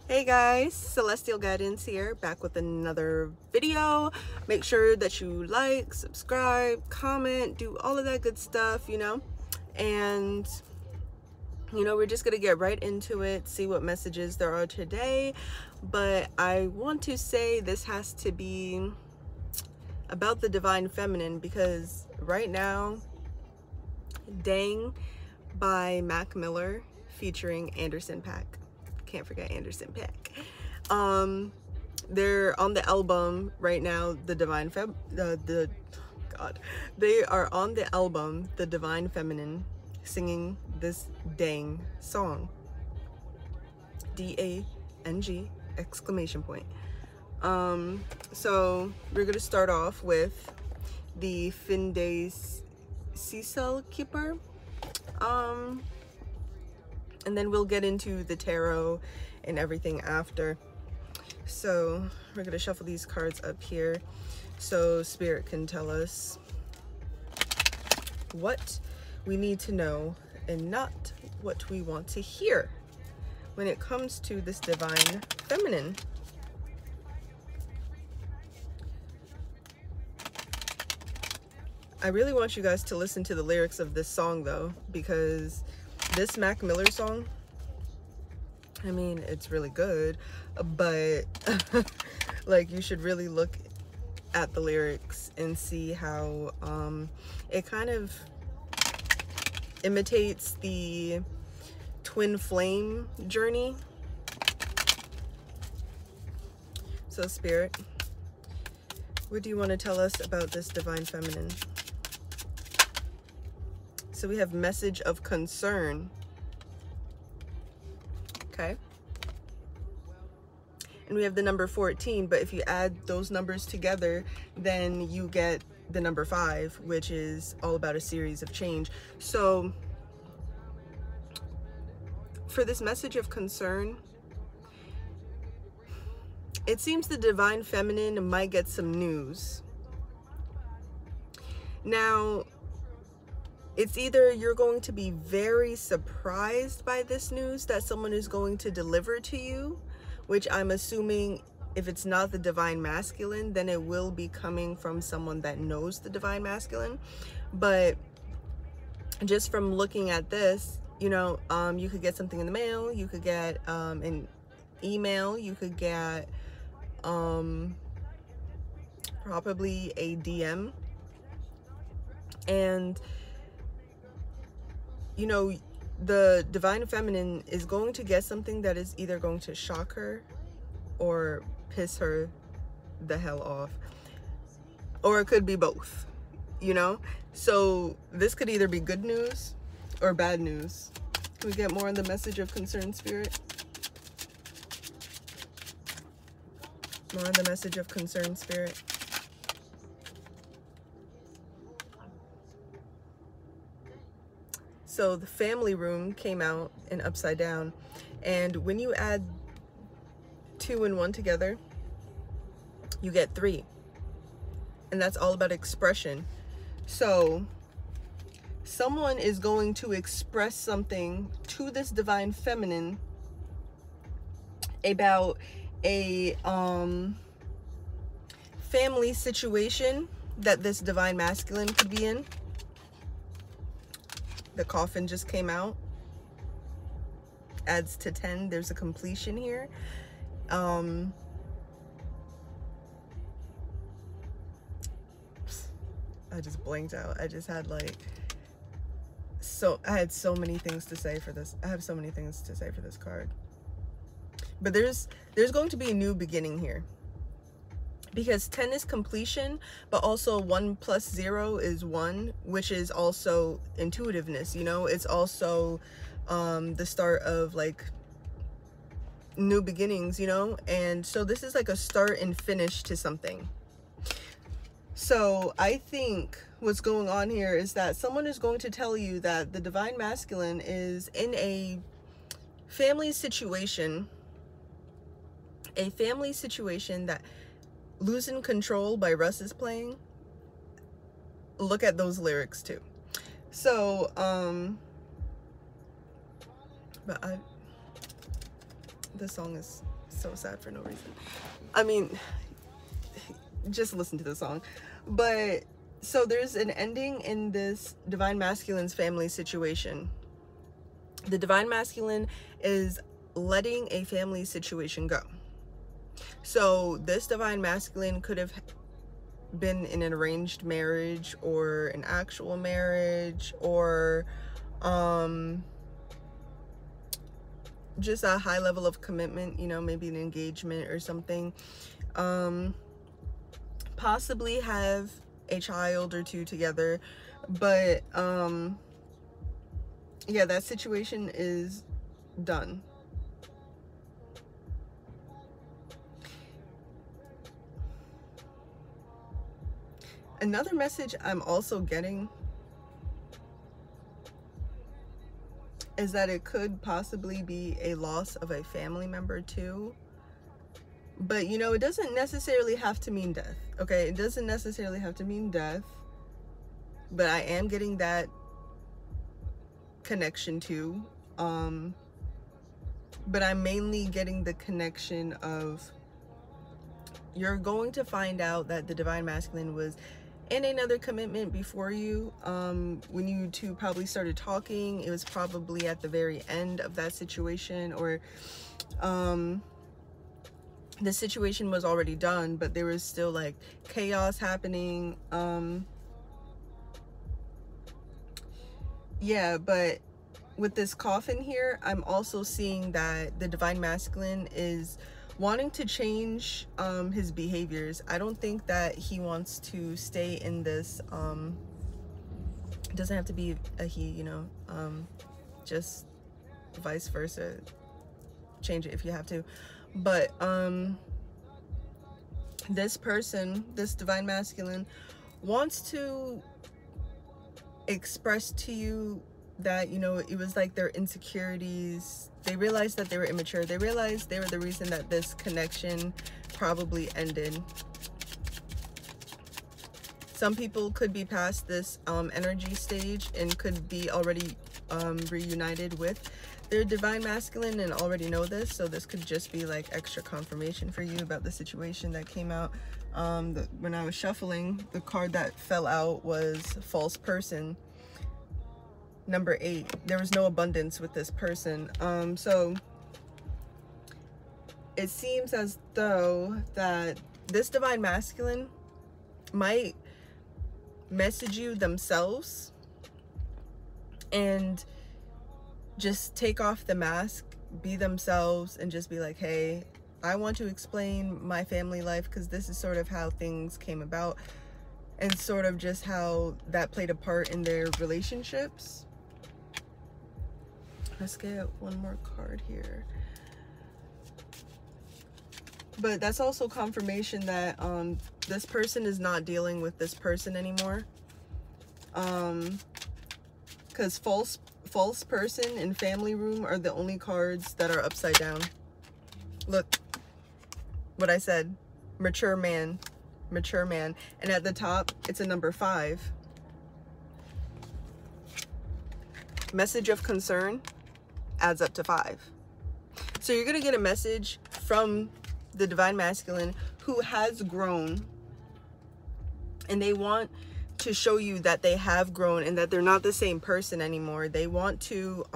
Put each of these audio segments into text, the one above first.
Hey guys, Celestial Guidance here, back with another video. Make sure that you like, subscribe, comment, do all of that good stuff, and we're just gonna get right into it, see what messages there are today. But I want to say this has to be about the divine feminine, because right now, Dang by Mac Miller featuring Anderson .Paak. Can't forget Anderson .Paak. They're on the album right now, the Divine they are on the album The Divine Feminine, singing this Dang song, D-A-N-G exclamation point. So we're gonna start off with the C3l Keeper, and then we'll get into the tarot and everything after. So we're gonna shuffle these cards up here so Spirit can tell us what we need to know and not what we want to hear when it comes to this divine feminine. I really want you guys to listen to the lyrics of this song though, because this Mac Miller song, I mean, it's really good, but like, you should really look at the lyrics and see how it kind of imitates the twin flame journey. So Spirit, what do you want to tell us about this divine feminine? So we have message of concern. Okay. And we have the number 14, but if you add those numbers together, then you get the number 5, which is all about a series of change. So for this message of concern, it seems the divine feminine might get some news. Now, it's either you're going to be very surprised by this news that someone is going to deliver to you, which I'm assuming, if it's not the divine masculine, then it will be coming from someone that knows the divine masculine. But just from looking at this, you could get something in the mail, you could get an email, you could get probably a DM, and the divine feminine is going to get something that is either going to shock her or piss her the hell off, or it could be both, so this could either be good news or bad news. Can we get more on the message of concern, Spirit? More on the message of concern, Spirit. So the family room came out in upside down, and when you add 2 and 1 together, you get 3, and that's all about expression. So someone is going to express something to this divine feminine about a family situation that this divine masculine could be in. The coffin just came out, adds to 10. There's a completion here. I just blanked out. I just had I had so many things to say for this. I have so many things to say for this card. But there's going to be a new beginning here, because 10 is completion, but also 1 plus 0 is 1, which is also intuitiveness. It's also the start of new beginnings, and so this is like a start and finish to something. So I think what's going on here is that someone is going to tell you that the divine masculine is in a family situation that Losing Control by Russ is playing. Look at those lyrics too. So but this song is so sad for no reason. I mean, just listen to the song. But so there's an ending in this divine masculine's family situation. The divine masculine is letting a family situation go. So this divine masculine could have been in an arranged marriage or an actual marriage, or just a high level of commitment, you know, maybe an engagement or something. Possibly have a child or two together, but yeah, that situation is done. Another message I'm also getting is that it could possibly be a loss of a family member too. But, you know, it doesn't necessarily have to mean death, okay? It doesn't necessarily have to mean death, but I am getting that connection too. But I'm mainly getting the connection of, you're going to find out that the divine masculine was in another commitment before you. When you two probably started talking, it was probably at the very end of that situation, or the situation was already done, but there was still like chaos happening. Yeah, but with this coffin here, I'm also seeing that the divine masculine is wanting to change his behaviors. I don't think that he wants to stay in this, it doesn't have to be a he, you know, just vice versa. Change it if you have to. But this person, this divine masculine, wants to express to you that, you know, it was like their insecurities. They realized that they were immature. They realized they were the reason that this connection probably ended. Some people could be past this energy stage and could be already reunited with their divine masculine and already know this. So this could just be like extra confirmation for you about the situation that came out. When I was shuffling, the card that fell out was false person. Number 8, there was no abundance with this person. So it seems as though that this divine masculine might message you themselves and just take off the mask, be themselves, and just be like, hey, I want to explain my family life because this is sort of how things came about and sort of just how that played a part in their relationships. Let's get one more card here. But that's also confirmation that this person is not dealing with this person anymore. Because false person and family room are the only cards that are upside down. Look what I said. Mature man. Mature man. And at the top, it's a number 5. Message of concern adds up to 5. So you're going to get a message from the divine masculine who has grown, and they want to show you that they have grown and that they're not the same person anymore. They want to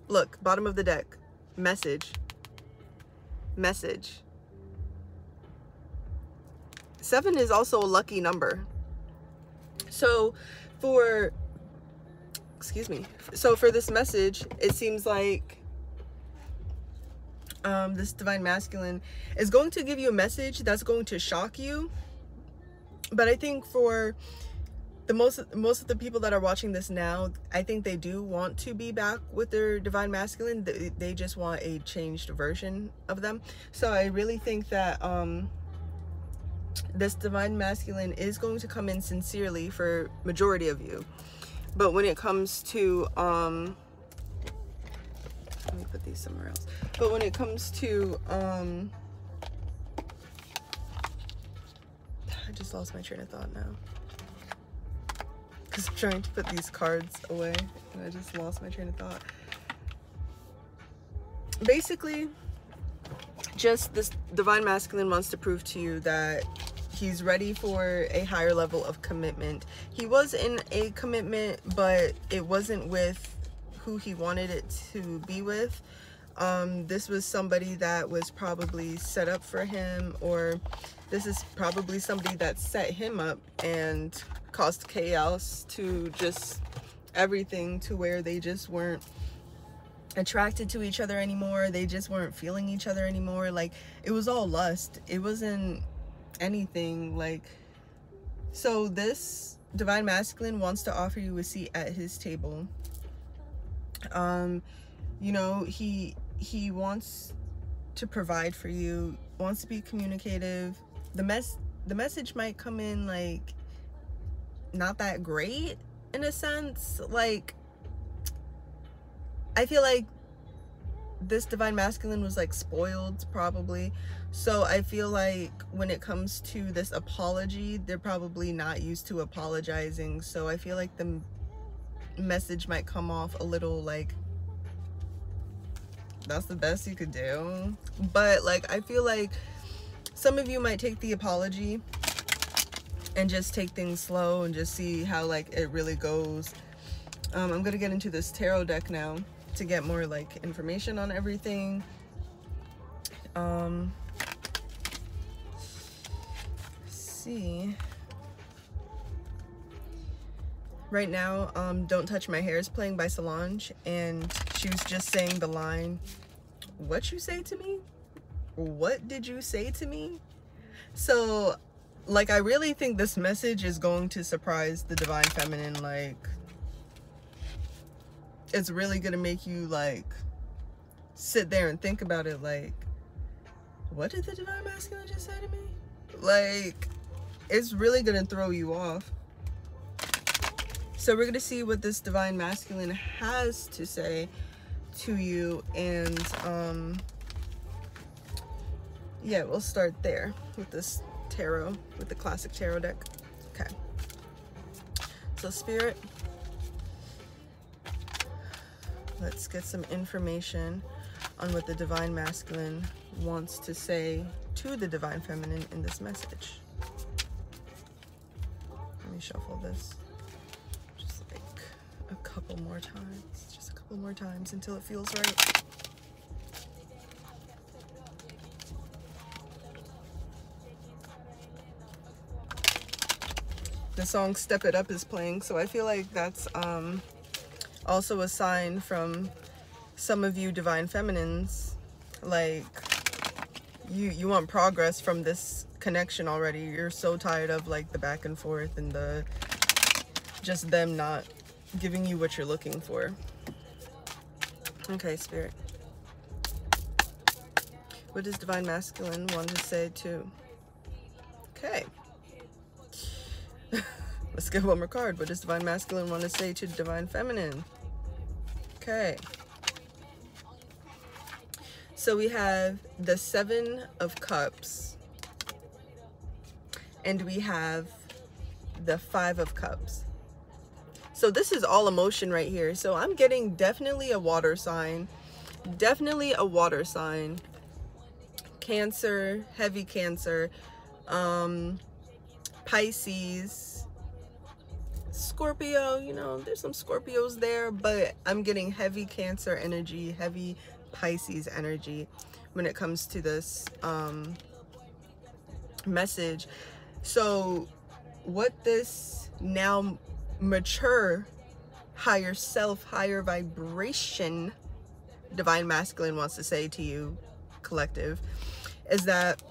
look, bottom of the deck, message. 7 is also a lucky number. So for this message, it seems like this divine masculine is going to give you a message that's going to shock you. But I think for the most of the people that are watching this now, I think they do want to be back with their divine masculine. They just want a changed version of them. So I really think that this divine masculine is going to come in sincerely for majority of you. But when it comes to let me put these somewhere else. But when it comes to I just lost my train of thought now because I'm trying to put these cards away and I just lost my train of thought. Basically, just this divine masculine wants to prove to you that he's ready for a higher level of commitment. He was in a commitment, but it wasn't with who he wanted it to be with. This was somebody that was probably set up for him, or this is probably somebody that set him up and caused chaos to just everything, to where they just weren't attracted to each other anymore. They just weren't feeling each other anymore. Like, it was all lust. It wasn't anything like. So this divine masculine wants to offer you a seat at his table. You know, he wants to provide for you, wants to be communicative. The message might come in like not that great in a sense. Like, I feel like this divine masculine was like spoiled probably. So I feel like when it comes to this apology, they're probably not used to apologizing. So I feel like the message might come off a little like, that's the best you could do. But like, I feel like some of you might take the apology and just take things slow and just see how like it really goes. I'm gonna get into this tarot deck now to get more like information on everything. See, right now, Don't Touch My Hair is playing by Solange, and she was just saying the line, what you say to me? What did you say to me? So like, I really think this message is going to surprise the divine feminine. Like, it's really gonna make you like sit there and think about it. Like, what did the divine masculine just say to me? Like, it's really gonna throw you off. So we're gonna see what this divine masculine has to say to you, and yeah, we'll start there with this tarot, with the classic tarot deck. Okay, so Spirit, let's get some information on what the divine masculine wants to say to the divine feminine in this message. Let me shuffle this just like a couple more times, just a couple more times until it feels right. The song Step It Up is playing, so I feel like that's also a sign from some of you divine feminines. Like, you want progress from this connection already. You're so tired of like the back and forth and the just them not giving you what you're looking for. Okay, Spirit, what does divine masculine want to say to? Okay. Let's get one more card. What does divine masculine want to say to divine feminine? Okay. So we have the 7 of Cups, and we have the 5 of Cups. So this is all emotion right here. So I'm getting definitely a water sign. Definitely a water sign. Cancer, heavy Cancer, Pisces, Scorpio. You know, there's some Scorpios there, but I'm getting heavy Cancer energy, heavy Pisces energy when it comes to this message. So what this now mature, higher self, higher vibration divine masculine wants to say to you, collective, is that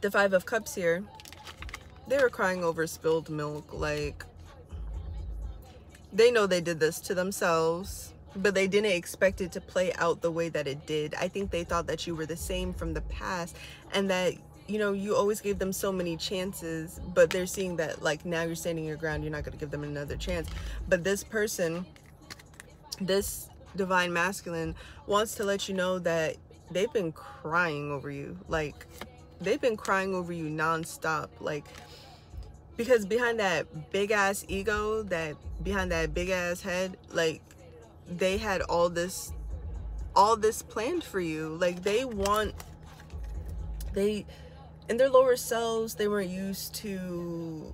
the 5 of Cups here, they were crying over spilled milk. Like, they know they did this to themselves, but they didn't expect it to play out the way that it did. I think they thought that you were the same from the past, and that, you know, you always gave them so many chances, but they're seeing that like now you're standing your ground, you're not going to give them another chance. But this person, this divine masculine, wants to let you know that they've been crying over you. Like, they've been crying over you nonstop. Like, because behind that big ass ego, that behind that big ass head, like, they had all this all this planned for you. Like they in their lower selves, they weren't used to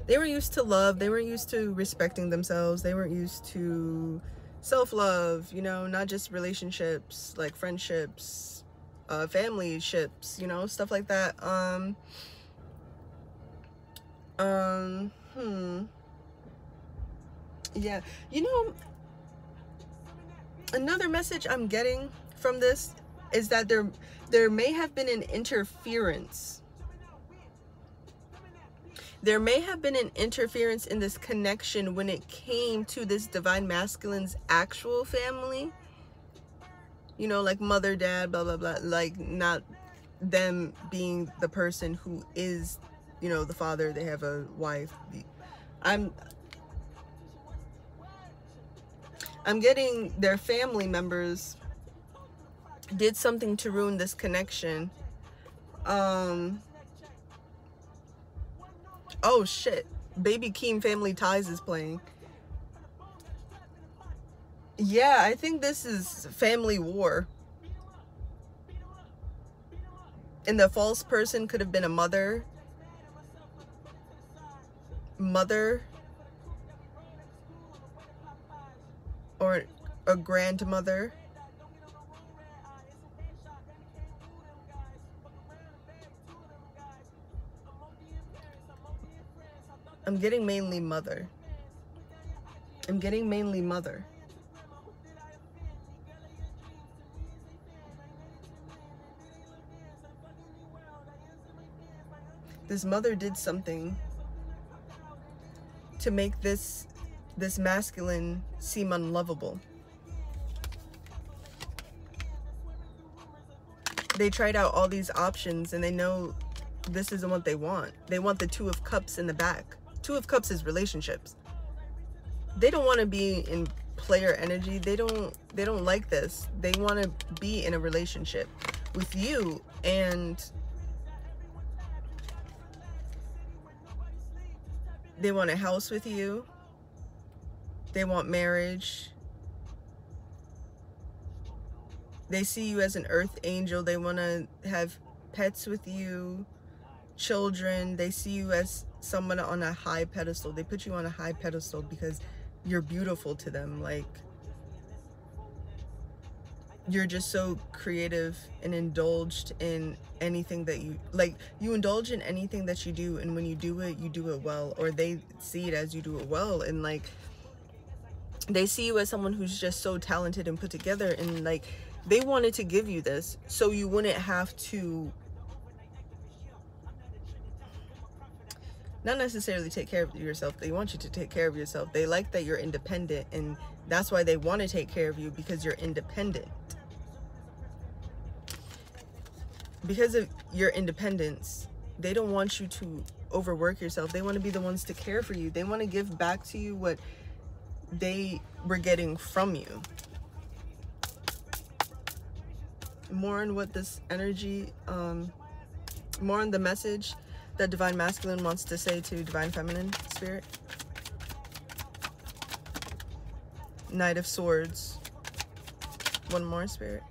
they were used to love. They weren't used to respecting themselves. They weren't used to self-love, you know, not just relationships, like friendships, family ships, you know, stuff like that. Yeah, you know, another message I'm getting from this is that there may have been an interference. There may have been an interference in this connection when it came to this divine masculine's actual family. You know, like mother, dad, blah, blah, blah. Like not them being the person who is, you know, the father. They have a wife. I'm getting their family members did something to ruin this connection. Oh shit, Baby Keem Family Ties is playing. Yeah, I think this is family war. And the false person could have been a mother, or a grandmother. I'm getting mainly mother. I'm getting mainly mother. This mother did something to make this masculine seem unlovable. They tried out all these options and they know this isn't what they want. They want the Two of Cups in the back. Two of Cups is relationships. They don't want to be in player energy. They don't like this. They want to be in a relationship with you, and they want a house with you. They want marriage. They see you as an earth angel. They want to have pets with you, children. They see you as someone on a high pedestal. They put you on a high pedestal because you're beautiful to them. Like, you're just so creative and indulged in anything that you like. You indulge in anything that you do, and when you do it well, or they see it as you do it well. And like, they see you as someone who's just so talented and put together, and like, they wanted to give you this so you wouldn't have to not necessarily take care of yourself. They want you to take care of yourself. They like that you're independent, and that's why they want to take care of you, because you're independent. Because of your independence, they don't want you to overwork yourself. They want to be the ones to care for you. They want to give back to you what they were getting from you. More on what this energy, more on the message that Divine Masculine wants to say to Divine Feminine Spirit. Knight of Swords. One more, Spirit.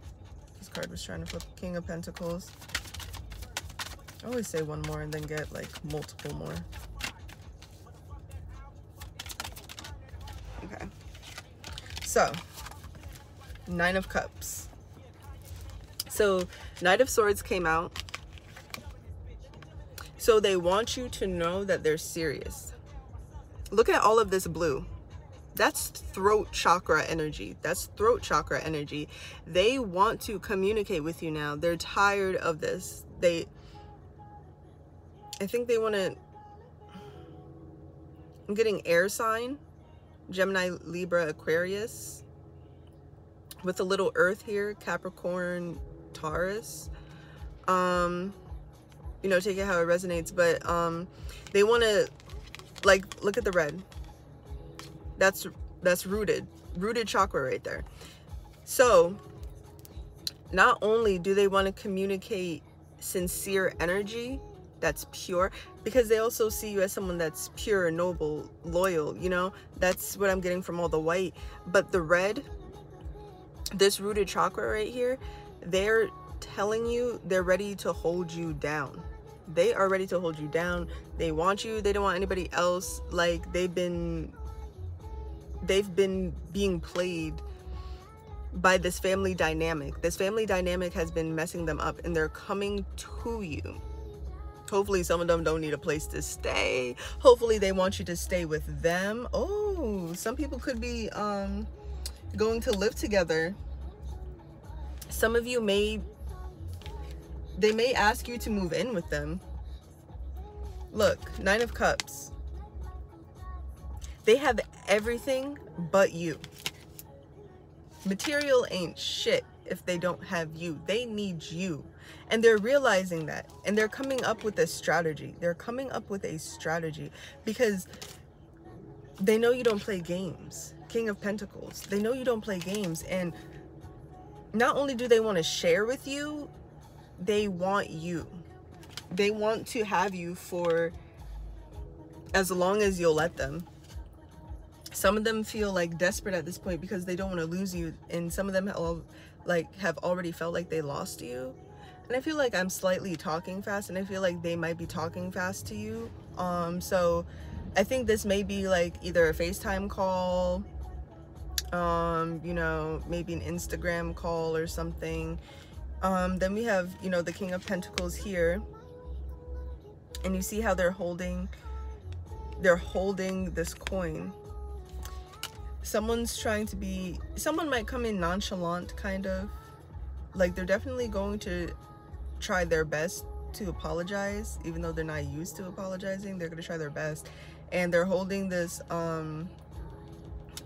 This card was trying to flip. King of Pentacles. I always say one more and then get like multiple more. Okay. So, Nine of Cups. So, Knight of Swords came out. So they want you to know that they're serious. Look at all of this blue. That's throat chakra energy. That's throat chakra energy. They want to communicate with you now. They're tired of this. I think they want to, I'm getting air sign, Gemini, Libra, Aquarius, with a little earth here, Capricorn, Taurus. You know, take it how it resonates, but they want to, like, look at the red. That's rooted chakra right there. So not only do they want to communicate sincere energy that's pure, because they also see you as someone that's pure, noble, loyal, you know. That's what I'm getting from all the white. But the red, this rooted chakra right here, they're telling you they're ready to hold you down. They are ready to hold you down. They want you. They don't want anybody else. Like, they've been being played by this family dynamic. This family dynamic has been messing them up, and they're coming to you. Hopefully some of them don't need a place to stay. Hopefully they want you to stay with them. Oh, some people could be going to live together. Some of you they may ask you to move in with them. Look, 9 of Cups. They have everything but you. Material ain't shit if they don't have you. They need you. And they're realizing that. And they're coming up with a strategy. They're coming up with a strategy because they know you don't play games. King of Pentacles. They know you don't play games. And not only do they want to share with you, they want you. They want to have you for as long as you'll let them. Some of them feel like desperate at this point because they don't want to lose you, and some of them have already felt like they lost you. And I feel like I'm slightly talking fast, and I feel like they might be talking fast to you. So I think this may be like either a FaceTime call, you know, maybe an Instagram call or something. Then we have, you know, the King of Pentacles here, and you see how they're holding this coin. Someone's trying to be, someone might come in nonchalant, kind of like they're definitely going to try their best to apologize, even though they're not used to apologizing. They're going to try their best, and they're holding this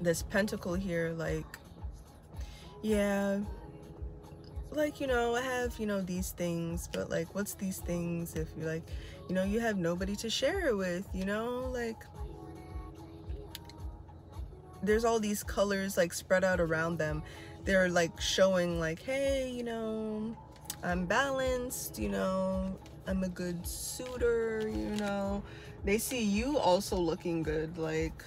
this pentacle here, like, yeah, like, you know, I have, you know, these things, but like, what's these things if you, like, you know, you have nobody to share it with, you know, like, there's all these colors like spread out around them. They're like showing like, hey, you know, I'm balanced, you know, I'm a good suitor, you know. They see you also looking good, like,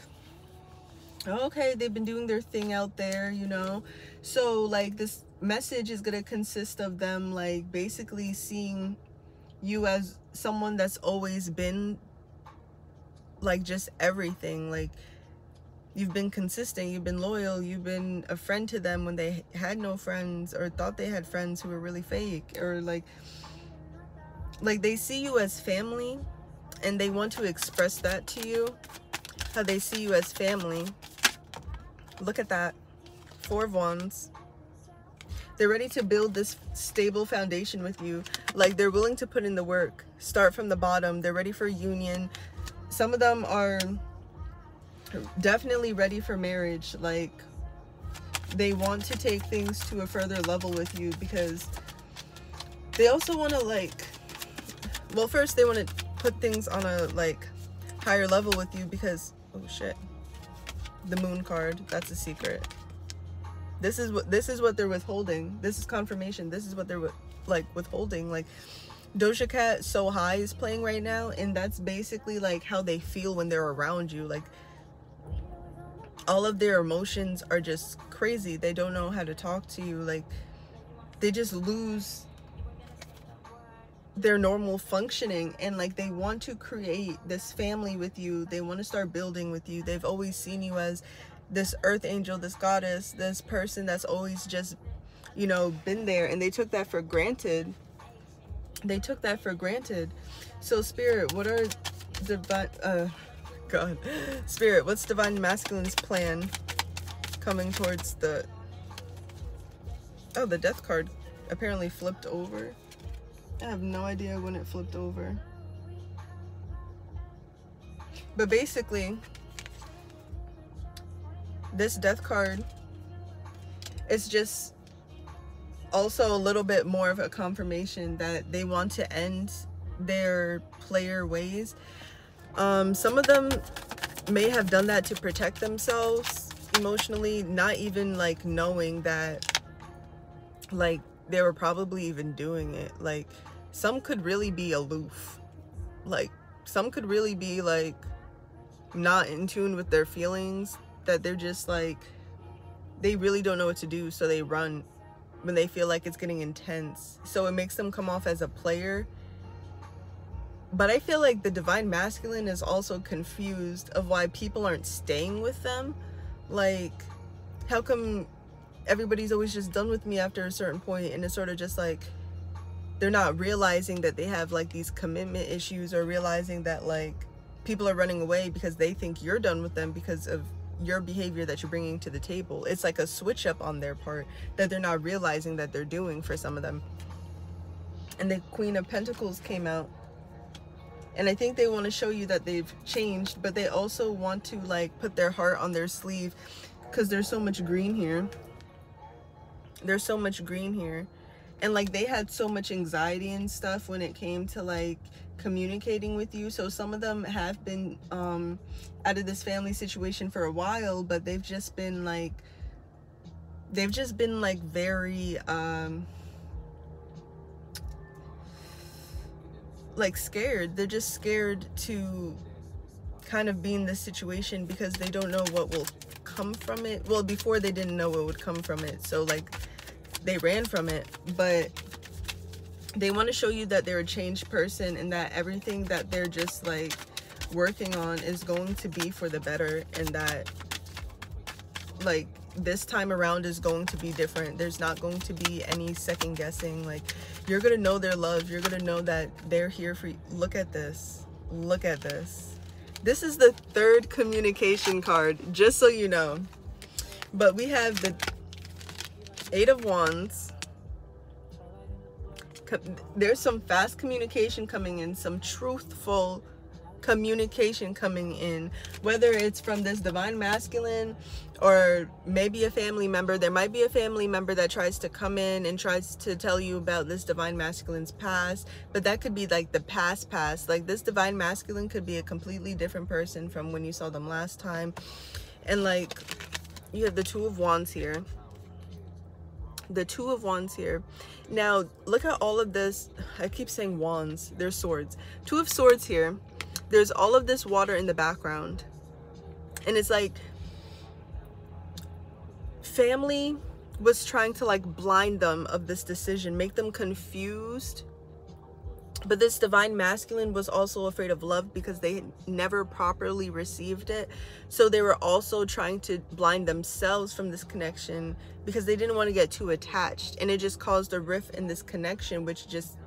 okay, they've been doing their thing out there, you know. So like this message is gonna consist of them like basically seeing you as someone that's always been like just everything. Like, you've been consistent, you've been loyal, you've been a friend to them when they had no friends or thought they had friends who were really fake, or like they see you as family, and they want to express that to you, how they see you as family. Look at that. 4 of Wands. They're ready to build this stable foundation with you. Like, they're willing to put in the work, start from the bottom. They're ready for union. Some of them are definitely ready for marriage. Like, they want to take things to a further level with you, because they also want to, like, well, first they want to put things on a like higher level with you, because, oh shit, the Moon card, that's a secret. This is what they're withholding. This is confirmation. This is what they're withholding. Like, Doja Cat So High is playing right now, and that's basically like how they feel when they're around you. Like, all of their emotions are just crazy. They don't know how to talk to you. Like, they just lose their normal functioning, and like they want to create this family with you. They want to start building with you. They've always seen you as this earth angel, this goddess, this person that's always just, you know, been there, and they took that for granted. They took that for granted. So Spirit, what are divine God, Spirit, what's Divine Masculine's plan coming towards the, oh, the Death card apparently flipped over. I have no idea when it flipped over. But basically, this Death card is just also a little bit more of a confirmation that they want to end their player ways. Some of them may have done that to protect themselves emotionally, not even like knowing that like they were probably even doing it. Like, some could really be aloof. like some could really be like not in tune with their feelings, that they're just like, they really don't know what to do, so they run when they feel like it's getting intense. So it makes them come off as a player. But I feel like the divine masculine is also confused of why people aren't staying with them. Like, how come everybody's always just done with me after a certain point? And it's sort of just like they're not realizing that they have like these commitment issues, or realizing that like people are running away because they think you're done with them because of your behavior that you're bringing to the table. It's like a switch up on their part that they're not realizing that they're doing for some of them. And the Queen of Pentacles came out. And I think they want to show you that they've changed, but they also want to like put their heart on their sleeve, because there's so much green here. There's so much green here. And like they had so much anxiety and stuff when it came to like communicating with you. So some of them have been out of this family situation for a while, but they've just been like very like scared. They're just scared to kind of be in this situation because they don't know what will come from it. Well, before they didn't know what would come from it, so like they ran from it. But they want to show you that they're a changed person, and that everything that they're just like working on is going to be for the better, and that like this time around is going to be different. There's not going to be any second guessing. Like, you're gonna know their love. You're gonna know that they're here for you. Look at this. Look at this. This is the third communication card, just so you know. But we have the Eight of Wands. There's some fast communication coming in, some truthful communication coming in, whether it's from this divine masculine or maybe a family member. There might be a family member that tries to come in and tries to tell you about this divine masculine's past, but that could be like the past. Like, this divine masculine could be a completely different person from when you saw them last time. And like, you have the Two of Wands here. The Two of Wands here. Now look at all of this. I keep saying wands, they're swords. Two of Swords here. There's all of this water in the background, and it's like family was trying to like blind them of this decision, make them confused. But this divine masculine was also afraid of love because they never properly received it. So they were also trying to blind themselves from this connection because they didn't want to get too attached. And it just caused a rift in this connection, which just,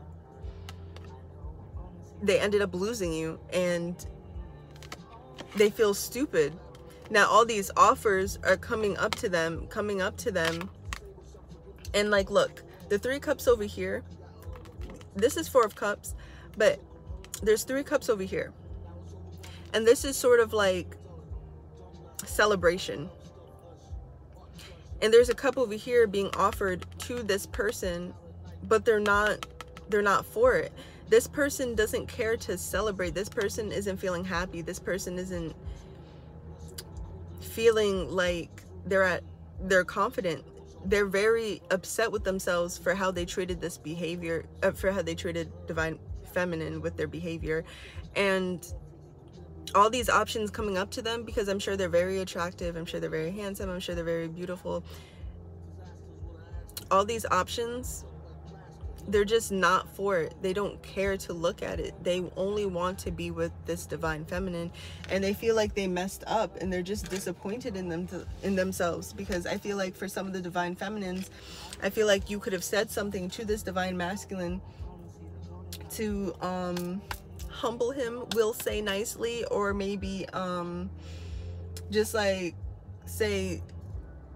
they ended up losing you, and they feel stupid. Now all these offers are coming up to them. And like, look, the Three Cups over here, this is Four of Cups, but there's Three Cups over here, and this is sort of like celebration. And there's a cup over here being offered to this person, but they're not for it. This person doesn't care to celebrate. This person isn't feeling happy. This person isn't feeling like they're confident. They're very upset with themselves for how they treated this behavior, for how they treated divine feminine with their behavior. And all these options coming up to them, because I'm sure they're very attractive, I'm sure they're very handsome, I'm sure they're very beautiful. All these options, they're just not for it. They don't care to look at it. They only want to be with this divine feminine, and they feel like they messed up, and they're just disappointed in themselves. Because I feel like for some of the divine feminines, I feel like you could have said something to this divine masculine to humble him, we'll say nicely, or maybe just like say,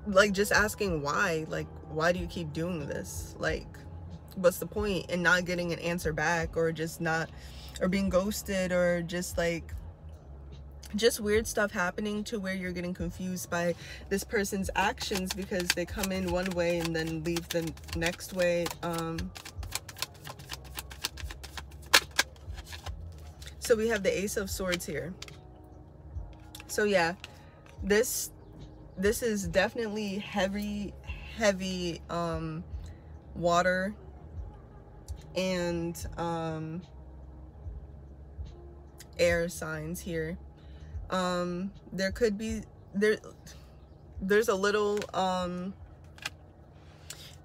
like, just asking why, like, why do you keep doing this? Like, what's the point? And not getting an answer back, or just not, or being ghosted, or just like, just weird stuff happening to where you're getting confused by this person's actions, because they come in one way and then leave the next way. So we have the Ace of Swords here. So yeah, this is definitely heavy water. And air signs here. There could be there's a little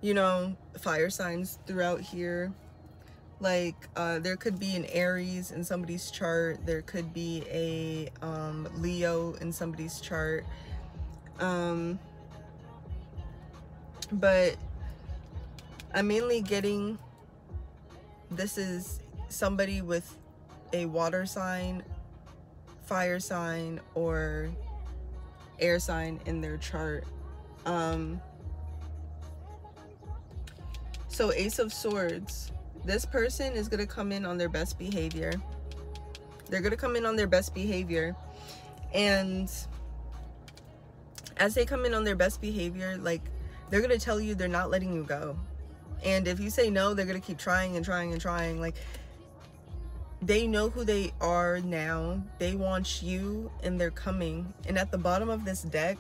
you know, fire signs throughout here. Like there could be an Aries in somebody's chart. There could be a Leo in somebody's chart. But I'm mainly getting, this is somebody with a water sign, fire sign, or air sign in their chart. So Ace of Swords, this person is going to come in on their best behavior. They're going to come in on their best behavior. And as they come in on their best behavior, like, they're going to tell you they're not letting you go. And if you say no, they're going to keep trying and trying and trying. Like, they know who they are now. They want you, and they're coming. And at the bottom of this deck,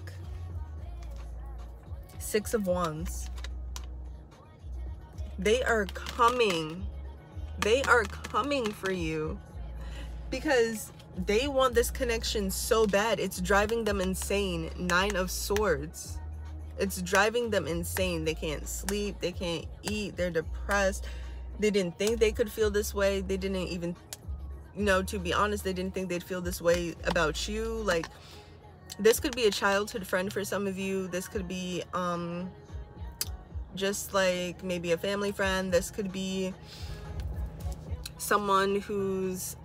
Six of Wands. They are coming. They are coming for you because they want this connection so bad. It's driving them insane. Nine of Swords. It's driving them insane. They can't sleep. They can't eat. They're depressed. They didn't think they could feel this way. They didn't even, you know, to be honest, they didn't think they'd feel this way about you. Like, this could be a childhood friend for some of you. This could be just like maybe a family friend. This could be someone who's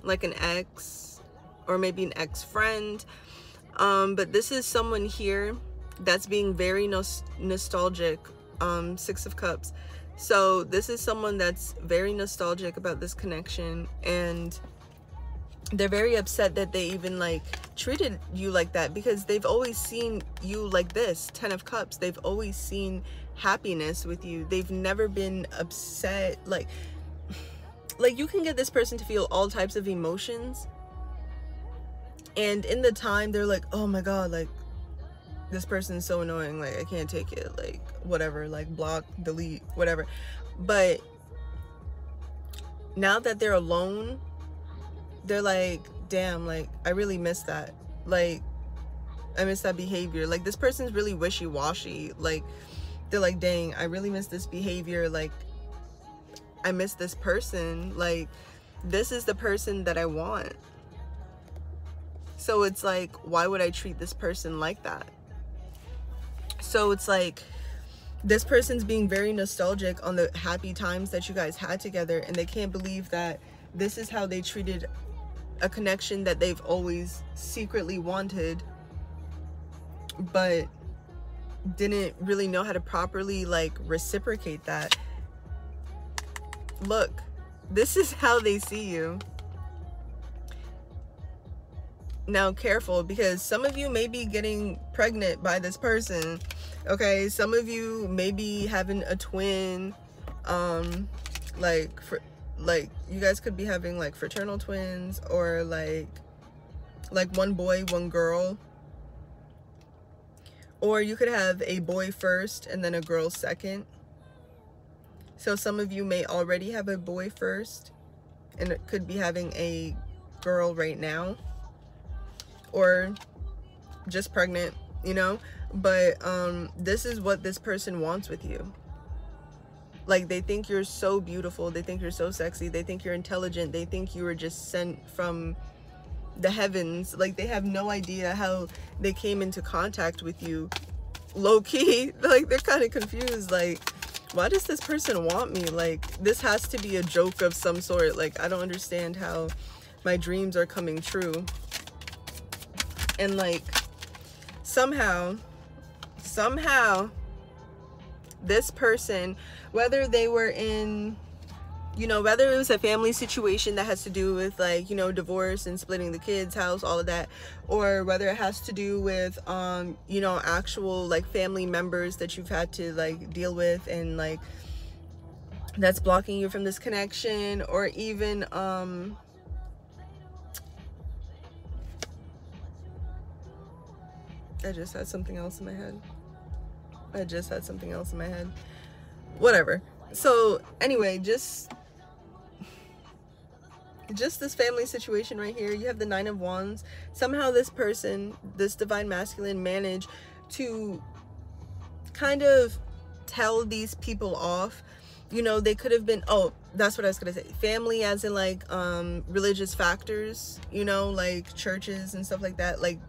like an ex, or maybe an ex-friend. But this is someone here that's being very nostalgic. Six of Cups. So this is someone that's very nostalgic about this connection, and they're very upset that they even like treated you like that, because they've always seen you like this. 10 of Cups. They've always seen happiness with you. They've never been upset. Like you can get this person to feel all types of emotions, and in the time they're like, oh my god, like, this person's so annoying, like, I can't take it, like, whatever, like, block, delete, whatever. But now that they're alone, they're like, damn, like, I really miss that. Like, I miss that behavior. Like, this person's really wishy-washy. Like, they're like, dang, I really miss this behavior. Like, I miss this person. Like, this is the person that I want. So it's like, why would I treat this person like that? So it's like, this person's being very nostalgic on the happy times that you guys had together, and they can't believe that this is how they treated a connection that they've always secretly wanted, but didn't really know how to properly, like, reciprocate that. Look, this is how they see you. Now, careful, because some of you may be getting pregnant by this person, okay? Some of you may be having a twin, like, you guys could be having, like, fraternal twins, or, like one boy, one girl. Or you could have a boy first and then a girl second. So some of you may already have a boy first, and it could be having a girl right now, or just pregnant, you know. But this is what this person wants with you. Like, they think you're so beautiful, they think you're so sexy, they think you're intelligent, they think you were just sent from the heavens. Like, they have no idea how they came into contact with you, low-key. Like, they're kind of confused, like, why does this person want me? Like, this has to be a joke of some sort. Like, I don't understand how my dreams are coming true. And, like, somehow this person, whether they were in, you know, whether it was a family situation that has to do with, like, you know, divorce and splitting the kids' house, all of that, or whether it has to do with you know, actual, like, family members that you've had to, like, deal with, and, like, that's blocking you from this connection, or even I just had something else in my head. Whatever. So anyway, just just this family situation right here. You have the Nine of Wands. Somehow this person, this divine masculine, managed to kind of tell these people off. You know, they could have been, oh, that's what I was gonna say, family as in like religious factors, you know, like churches and stuff like that, like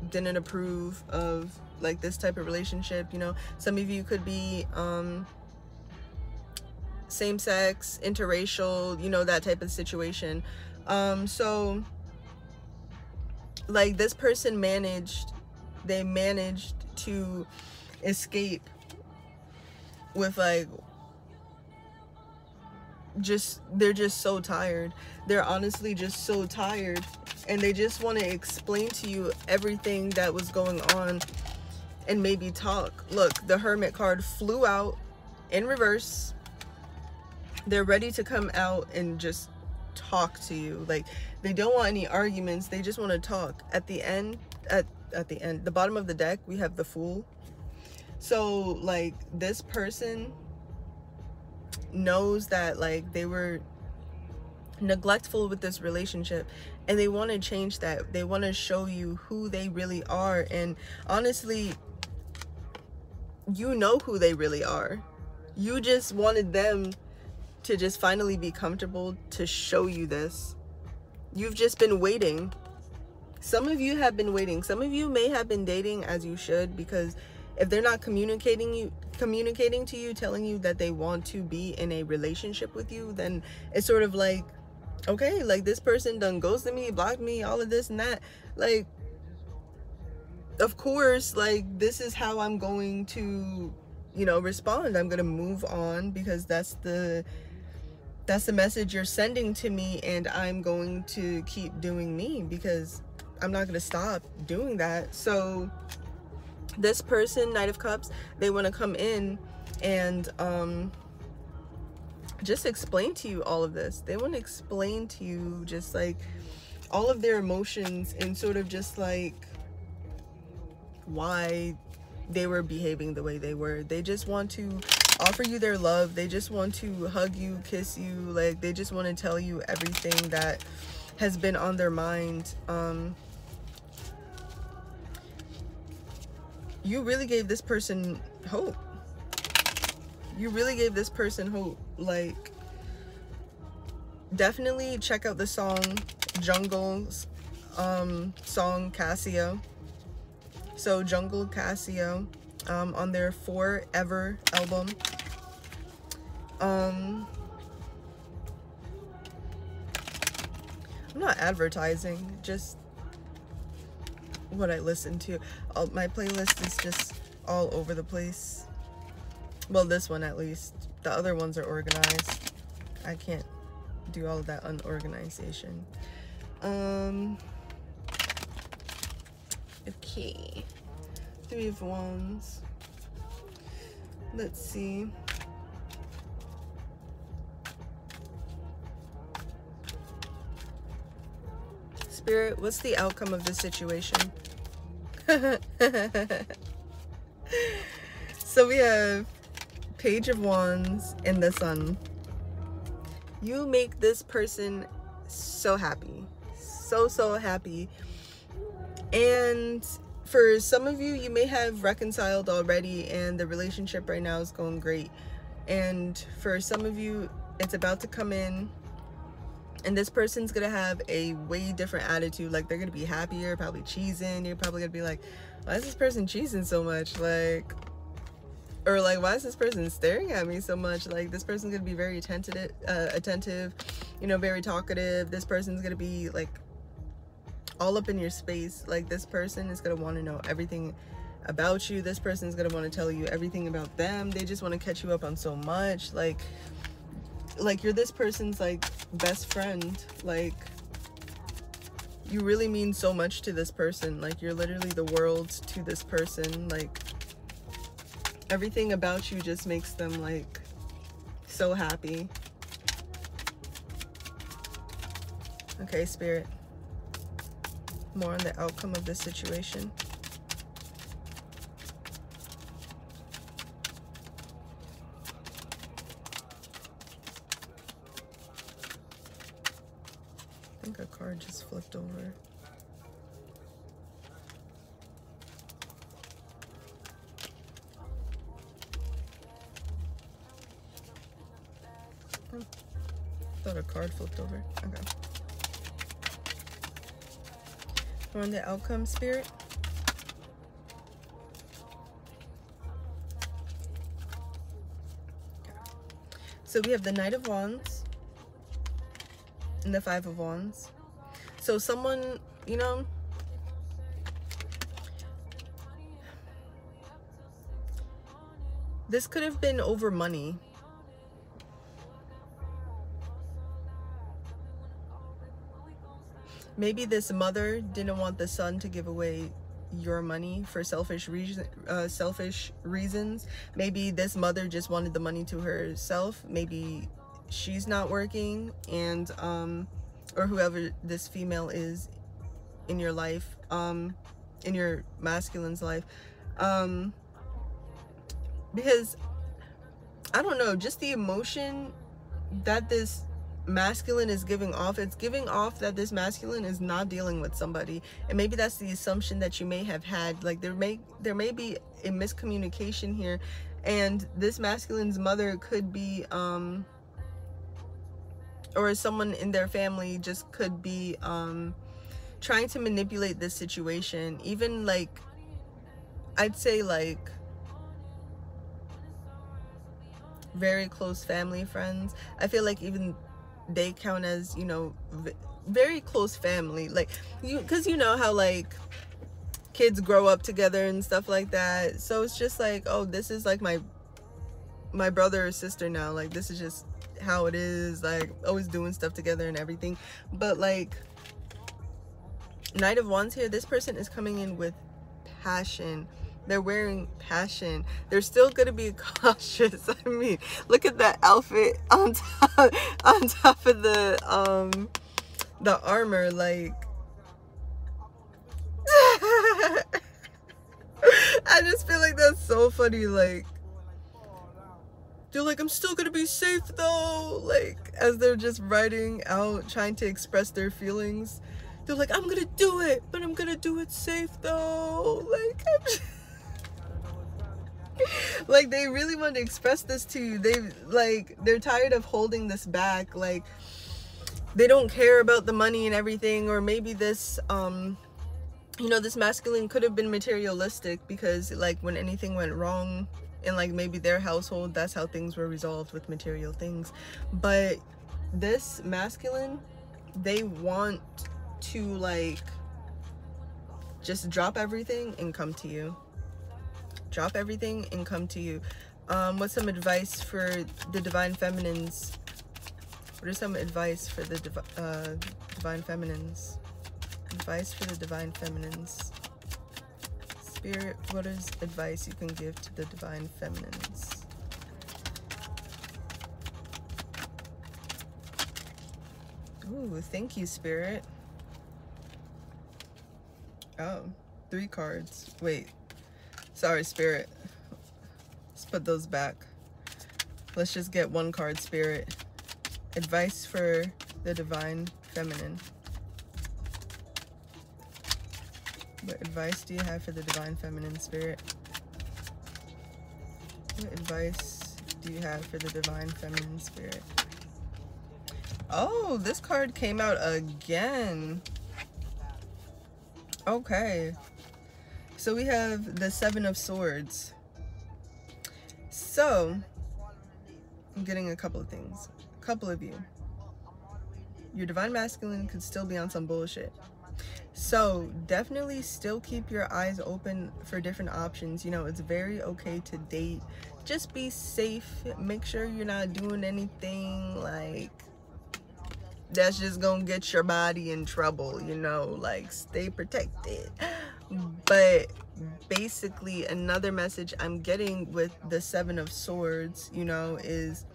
didn't approve of like this type of relationship. You know, some of you could be same-sex, interracial, you know, that type of situation. So like this person managed to escape with like they're just so tired. They're honestly just so tired, and they just want to explain to you everything that was going on and maybe talk. Look, the Hermit card flew out in reverse. They're ready to come out and just talk to you. Like, they don't want any arguments, they just want to talk. At the end, the bottom of the deck, we have the Fool. So like this person knows that like they were neglectful with this relationship, and they want to change that. They want to show you who they really are. And honestly, you know who they really are. You just wanted them to just finally be comfortable to show you this. You've just been waiting. Some of you have been waiting. Some of you may have been dating as you should, because if they're not communicating to you, telling you that they want to be in a relationship with you, then it's sort of like, okay, like this person done ghosted me, blocked me, all of this and that. Like, of course, like this is how I'm going to, you know, respond. I'm gonna move on, because that's the message you're sending to me, and I'm going to keep doing me, because I'm not gonna stop doing that. So this person, Knight of Cups, they want to come in and just explain to you all of this. They want to explain to you just like all of their emotions, and sort of just like why they were behaving the way they were. They just want to offer you their love. They just want to hug you, kiss you. Like, they just want to tell you everything that has been on their mind. You really gave this person hope. You really gave this person hope. Like, definitely check out the song Jungle's song Casio. So Jungle Casio on their Forever album. I'm not advertising, just what I listen to. My playlist is just all over the place. Well, this one at least. The other ones are organized. I can't do all of that unorganization. Okay. Three of Wands. Let's see. Spirit, what's the outcome of this situation? So we have Page of Wands and the Sun. You make this person so happy. So happy. And for some of you, you may have reconciled already and the relationship right now is going great. And for some of you, it's about to come in, and this person's gonna have a way different attitude. Like, they're gonna be happier, probably cheesing. You're probably gonna be like, why is this person cheesing so much? Like, or like, why is this person staring at me so much? Like, this person's gonna be very attentive, you know, very talkative. This person's gonna be like all up in your space. Like, this person is gonna want to know everything about you. This person's gonna want to tell you everything about them. They just want to catch you up on so much. Like you're this person's like best friend. Like, you really mean so much to this person. Like, you're literally the world to this person. Like, everything about you just makes them like so happy. Okay, Spirit, more on the outcome of this situation. card just flipped over. Thought a card flipped over. Okay. We're on the outcome, Spirit. Okay. So we have the Knight of Wands and the Five of Wands. So someone, you know, this could have been over money. Maybe this mother didn't want the son to give away your money for selfish reasons. Maybe this mother just wanted the money to herself. Maybe she's not working, and or whoever this female is in your life, in your masculine's life, because I don't know, just the emotion that this masculine is giving off, it's giving off that this masculine is not dealing with somebody. And maybe that's the assumption that you may have had, like there may be a miscommunication here, and this masculine's mother could be or someone in their family just could be trying to manipulate this situation. Even like, I'd say like very close family, friends. I feel like even they count as, you know, very close family, like you, because you know how like kids grow up together and stuff like that. So it's just like, oh, this is like my brother or sister now, like this is just how it is, like always doing stuff together and everything. But like Knight of Wands here, this person is coming in with passion. They're wearing passion. They're still gonna be cautious. I mean, look at that outfit on top of the armor. Like, I just feel like that's so funny. Like, they're like, I'm still gonna be safe though. Like, as they're just riding out, trying to express their feelings. They're like, I'm gonna do it, but I'm gonna do it safe though. Like, I'm just like, they really want to express this to you. They're tired of holding this back. Like, they don't care about the money and everything. Or maybe this you know, this masculine could have been materialistic, because like when anything went wrong in like maybe their household, that's how things were resolved, with material things. But this masculine, they want to like just drop everything and come to you. Drop everything and come to you. What's some advice for the divine feminines? What are some advice for the divine feminines? Advice for the divine feminines. Spirit, what is advice you can give to the divine feminines? Ooh, thank you, Spirit. Oh, 3 cards. Wait. Sorry, Spirit. Let's put those back. Let's just get 1 card, Spirit. Advice for the divine feminine. What advice do you have for the divine feminine, Spirit? What advice do you have for the divine feminine, Spirit? Oh, this card came out again. Okay. So we have the 7 of Swords. So, I'm getting a couple of things. A couple of you. Your divine masculine could still be on some bullshit. So, definitely still keep your eyes open for different options. You know, it's very okay to date. Just be safe. Make sure you're not doing anything like that's just gonna get your body in trouble, you know, like stay protected. But basically, another message I'm getting with the 7 of Swords, you know, is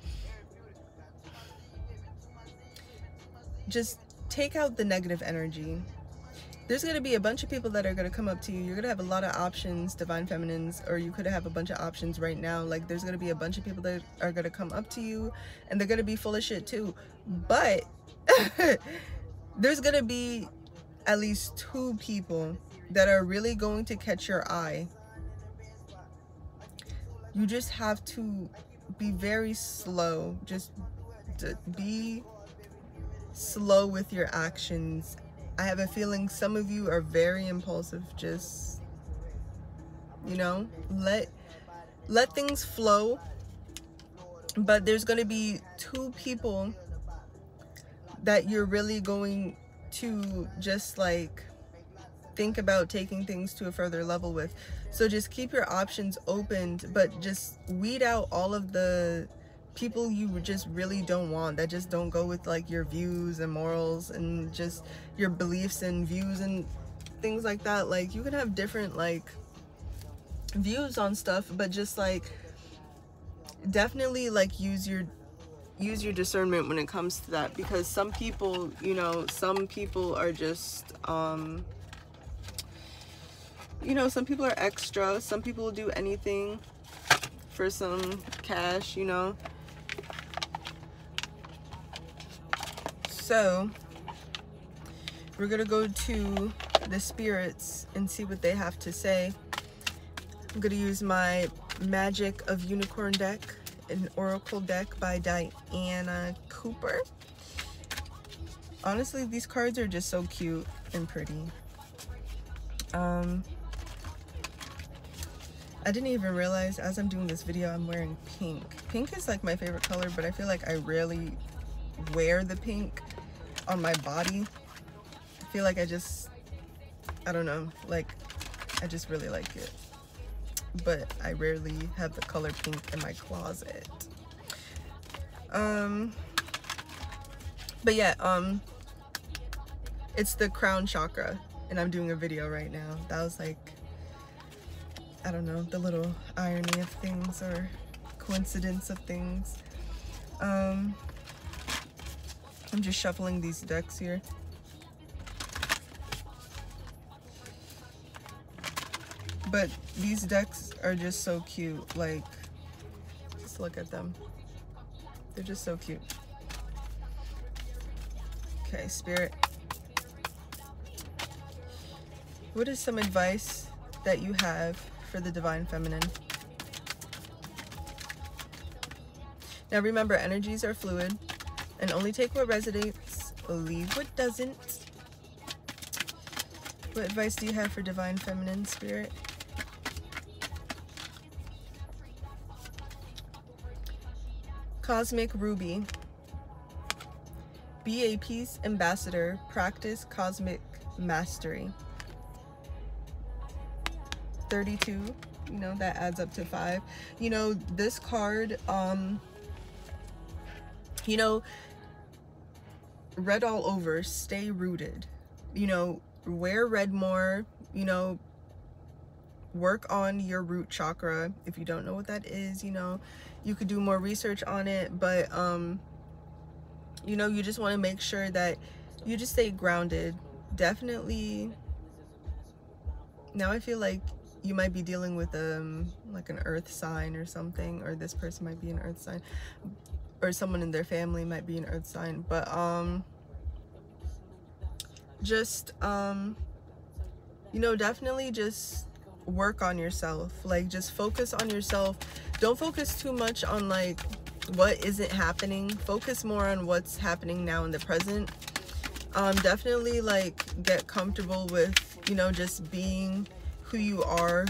just take out the negative energy. There's going to be a bunch of people that are going to come up to you. You're going to have a lot of options, divine feminines, or you could have a bunch of options right now. Like, there's going to be a bunch of people that are going to come up to you, and they're going to be full of shit too. But there's gonna be at least 2 people that are really going to catch your eye. You just have to be very slow. Just be slow with your actions. I have a feeling some of you are very impulsive. Just, you know, let things flow. But there's going to be 2 people that you're really going to just like think about taking things to a further level with. So just keep your options open, but just weed out all of the people you just really don't want, that just don't go with like your views and morals and just your beliefs and views and things like that. Like, you can have different like views on stuff, but just like definitely like use your discernment when it comes to that, because some people, you know, some people are just you know, some people are extra. Some people will do anything for some cash, you know. So we're gonna go to the spirits and see what they have to say. I'm gonna use my Magic of Unicorn deck, an oracle deck by Diana Cooper. Honestly, these cards are just so cute and pretty. I didn't even realize as I'm doing this video I'm wearing pink. Pink is like my favorite color, but I feel like I rarely wear the pink on my body. I feel like I don't know, like I just really like it. But I rarely have the color pink in my closet. But yeah, it's the crown chakra, and I'm doing a video right now. That was like, I don't know, the little irony of things or coincidence of things. I'm just shuffling these decks here. But these decks are just so cute. Like, just look at them. They're just so cute. Okay, Spirit. What is some advice that you have for the Divine Feminine? Now remember, energies are fluid, and only take what resonates, leave what doesn't. What advice do you have for Divine Feminine, Spirit? Cosmic Ruby. Be a peace ambassador. Practice cosmic mastery. 32. You know, that adds up to 5. You know, this card, you know, red all over. Stay rooted. You know, wear red more. You know, work on your root chakra. If you don't know what that is, you know, you could do more research on it, but you know, you just want to make sure that you just stay grounded. Definitely. Now I feel like you might be dealing with like an earth sign or something, or this person might be an earth sign, or someone in their family might be an earth sign, but just you know, definitely just work on yourself. Like, just focus on yourself. Don't focus too much on like what isn't happening. Focus more on what's happening now in the present. Definitely like get comfortable with, you know, just being who you are.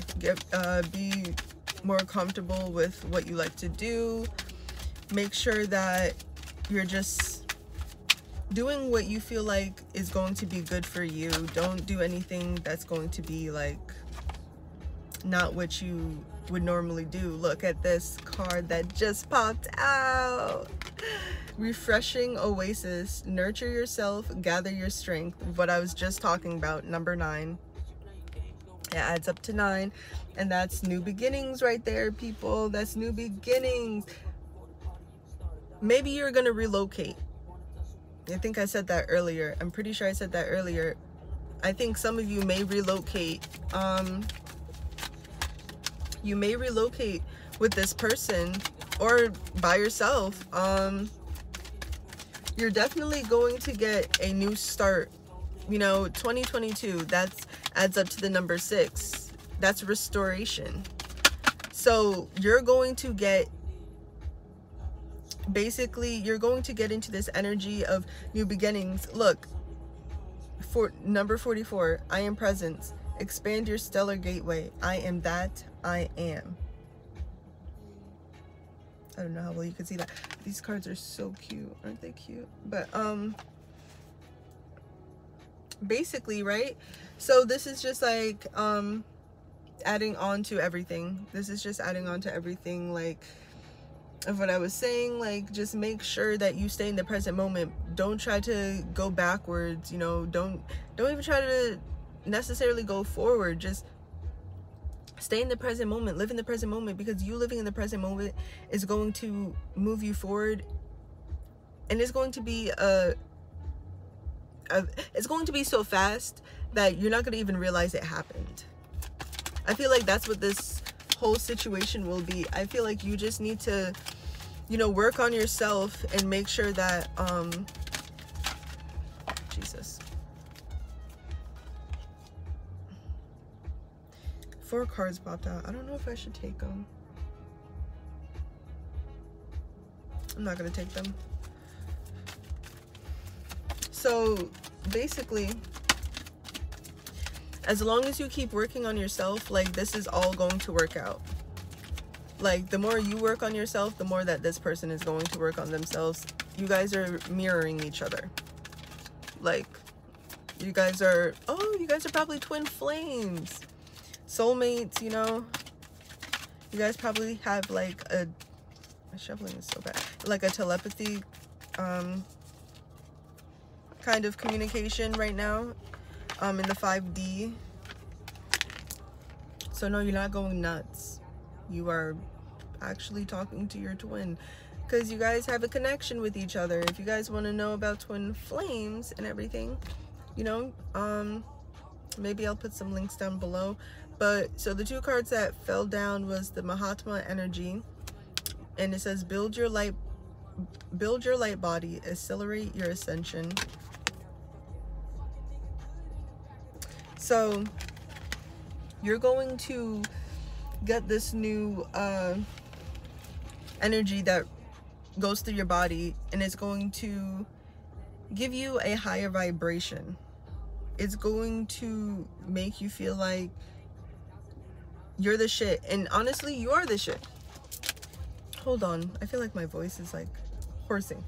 Be more comfortable with what you like to do. Make sure that you're just doing what you feel like is going to be good for you. Don't do anything that's going to be like not what you would normally do. Look at this card that just popped out. Refreshing oasis. Nurture yourself, gather your strength. What I was just talking about, number 9. It adds up to 9, and that's new beginnings right there, people. That's new beginnings. Maybe you're gonna relocate. I think I said that earlier. I'm pretty sure I said that earlier. I think some of you may relocate. You may relocate with this person or by yourself. you're definitely going to get a new start. You know, 2022, that adds up to the number 6. That's restoration. So you're going to get, basically, you're going to get into this energy of new beginnings. Look, for number 44, I am presence. Expand your stellar gateway. I am that I am. I don't know how well you can see that. These cards are so cute. Aren't they cute? But basically, right? So this is just like adding on to everything. This is just adding on to everything, like, of what I was saying. Like, just make sure that you stay in the present moment. Don't try to go backwards, you know. Don't even try to necessarily go forward. Just stay in the present moment, live in the present moment, because you living in the present moment is going to move you forward, and it's going to be it's going to be so fast that you're not going to even realize it happened. I feel like that's what this whole situation will be. I feel like you just need to, you know, work on yourself and make sure that Jesus. 4 cards popped out. I don't know if I should take them. I'm not gonna take them. So basically, as long as you keep working on yourself, like, this is all going to work out. Like, the more you work on yourself, the more that this person is going to work on themselves. You guys are mirroring each other. Like, you guys are, oh, you guys are probably twin flames. Soulmates, you know. You guys probably have like a, my shuffling is so bad, like a telepathy kind of communication right now in the 5D. So no, you're not going nuts. You are actually talking to your twin, because you guys have a connection with each other. If you guys want to know about twin flames and everything, you know, maybe I'll put some links down below. But so the 2 cards that fell down was the Mahatma Energy, and it says build your light body, accelerate your ascension. So you're going to get this new energy that goes through your body, and it's going to give you a higher vibration. It's going to make you feel like you're the shit. And honestly, you are the shit. Hold on. I feel like my voice is like hoarsing.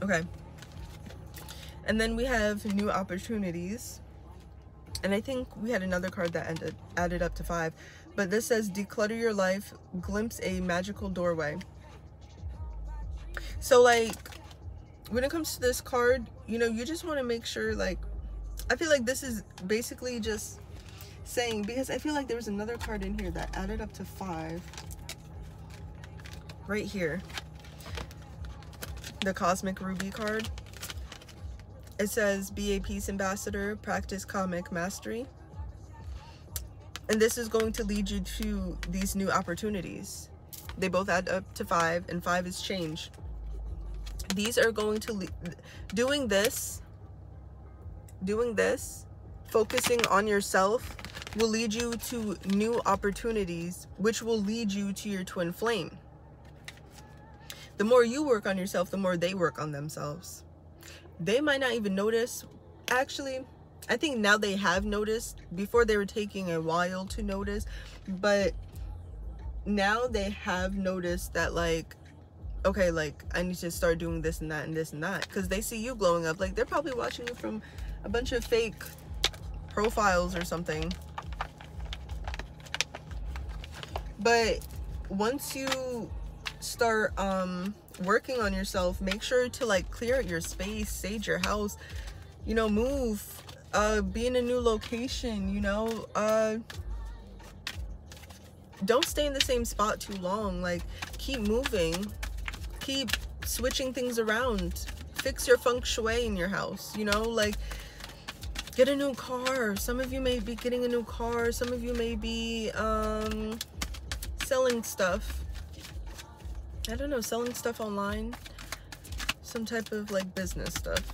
Okay. And then we have new opportunities. And I think we had another card that added up to 5. But this says declutter your life, glimpse a magical doorway. So like, when it comes to this card, you know, you just want to make sure, like, I feel like this is basically just saying, because I feel like there was another card in here that added up to 5. Right here. The Cosmic Ruby card. It says, be a peace ambassador, practice karmic mastery. And this is going to lead you to these new opportunities. They both add up to 5, and 5 is change. These are going to doing this, focusing on yourself will lead you to new opportunities, which will lead you to your twin flame. The more you work on yourself, the more they work on themselves. They might not even notice. Actually, I think now they have noticed. Before they were taking a while to notice, but now they have noticed that, like, okay, like, I need to start doing this and that and this and that, because they see you glowing up. Like, they're probably watching you from a bunch of fake profiles or something. But once you start working on yourself, make sure to, like, clear out your space, sage your house, you know, move, be in a new location, you know, don't stay in the same spot too long. Like, keep moving. Keep switching things around. Fix your feng shui in your house, you know, like, get a new car. Some of you may be getting a new car. Some of you may be selling stuff. I don't know, selling stuff online, some type of like business stuff.